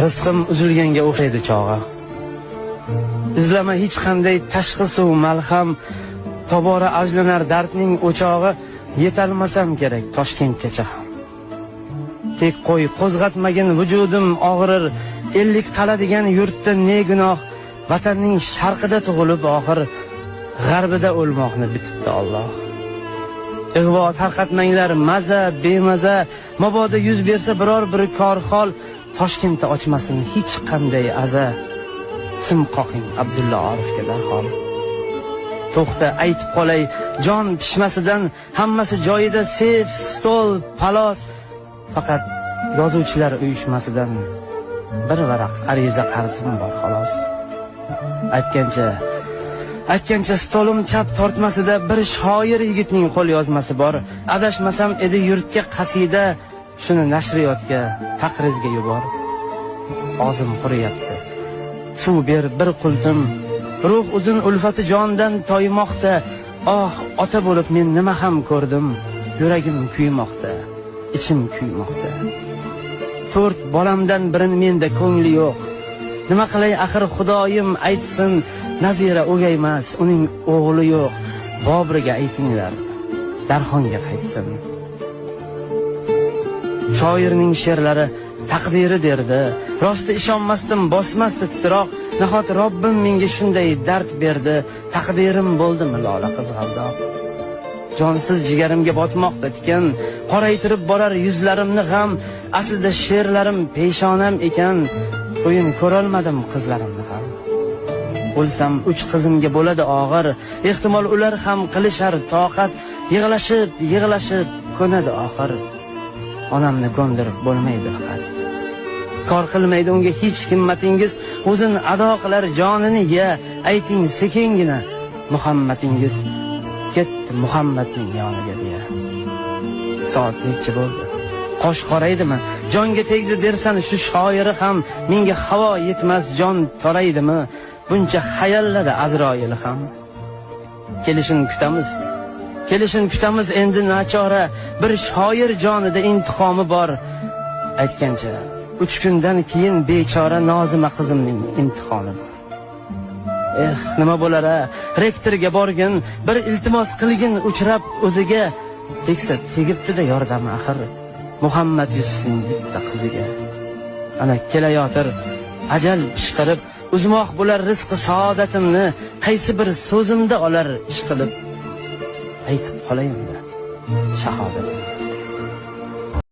rizqim uzilganga o'xshaydi chog'i. Izlama hech qanday tashxis u malham, tobora avjlanar dardning o'chog'i. Yetolmasam kerak Toshkentgacha ham. Tek qo'y qo'zg'atmagin vujudim og'rir, 50 qaladigan yurtda ne gunoh, vatanning sharqida tug'ilib oxir g'arbida o'lmoqni bitibdi Alloh. Ig'vo tarqatmanglar maza bemaza, mabodo yuz bersa biror bir korxol, Toshkentda ochmasin hech qanday aza. Sim qoqing Abdulla Orifga darhol. To'xta aytib qolay, jon pishmasidan hammasi joyida, sef, stol, palos. Faqat yozuvchilar uyushmasidan bir varaq ariza qarzim bor xolos. Aytgancha stolim chap tortmasida bir shoir yigitning qo'l yozmasi bor. Adashmasam edi yurtga qasida, shuni nashriyotga taqrizga yubor. Og'zim quriyapti. Suv ber bir qultum. Ruh uzun ulfati jondan toymoqda. Oh, ota bo'lib men nima ham ko'rdim. Yuragim kuymoqda, ichim kuymoqda. 4 bolamdan birini menda ko'ngli yo'q. Nima qilay axir Xudoyim aytsin, Nazira o'gaymas, uning o'g'li yo'q. Bobriga aytinglar, Darxonga qaytsin. Shoirning she'rlari taqdiri derdi. Rosti ishonmasdim, bosmasdi titroq. Nahot Robbim menga shunday dard berdi. Taqdirim bo'ldimi lola qizg'aldoq. Jonsiz jigarimga botmoqda tikan, qoraytirib borar yuzlarimni g'am. Aslida she'rlarim peshonam ekan, to'yin ko'rolmadim qizlarimni ham. O'lsam 3 qizimga bo'ladi og'ir, ehtimol ular ham qilishar toqat. Yig'lashib ko'nadi oxir. Onamni ko'ndirib bo'lmaydi faqat. Kor qilmaydi unga hech himmatingiz, o'zin ado qilar jonini ya. Ayting sekingina Muhammadingiz ketdi Muhammadning yoniga deya. Soat necha bo'ldi? Qosh qoraydimi? Jonga tegdi dersan shu shoiri ham, menga havo yetmas jon toraydimi? Buncha xayollada Azroil ham. Kelishin kutamiz endi nachora, bir shoir jonida intiqomi bor. Aytgancha 3 kundan keyin bechora Nozima qizimning imtihoni. Nima bo'lar-a? Rektorga borgin, bir iltimos qilgin uchrab o'ziga. Teksa tegibdi-da yordami axir Muhammad Yusufning bitta qiziga. Ana kelayotir ajal pishqirib, uzmoq bo'lar rizqi saodatimni, qaysi bir so'zimda olar ish qilib. Aytib qolayim-da shahodat.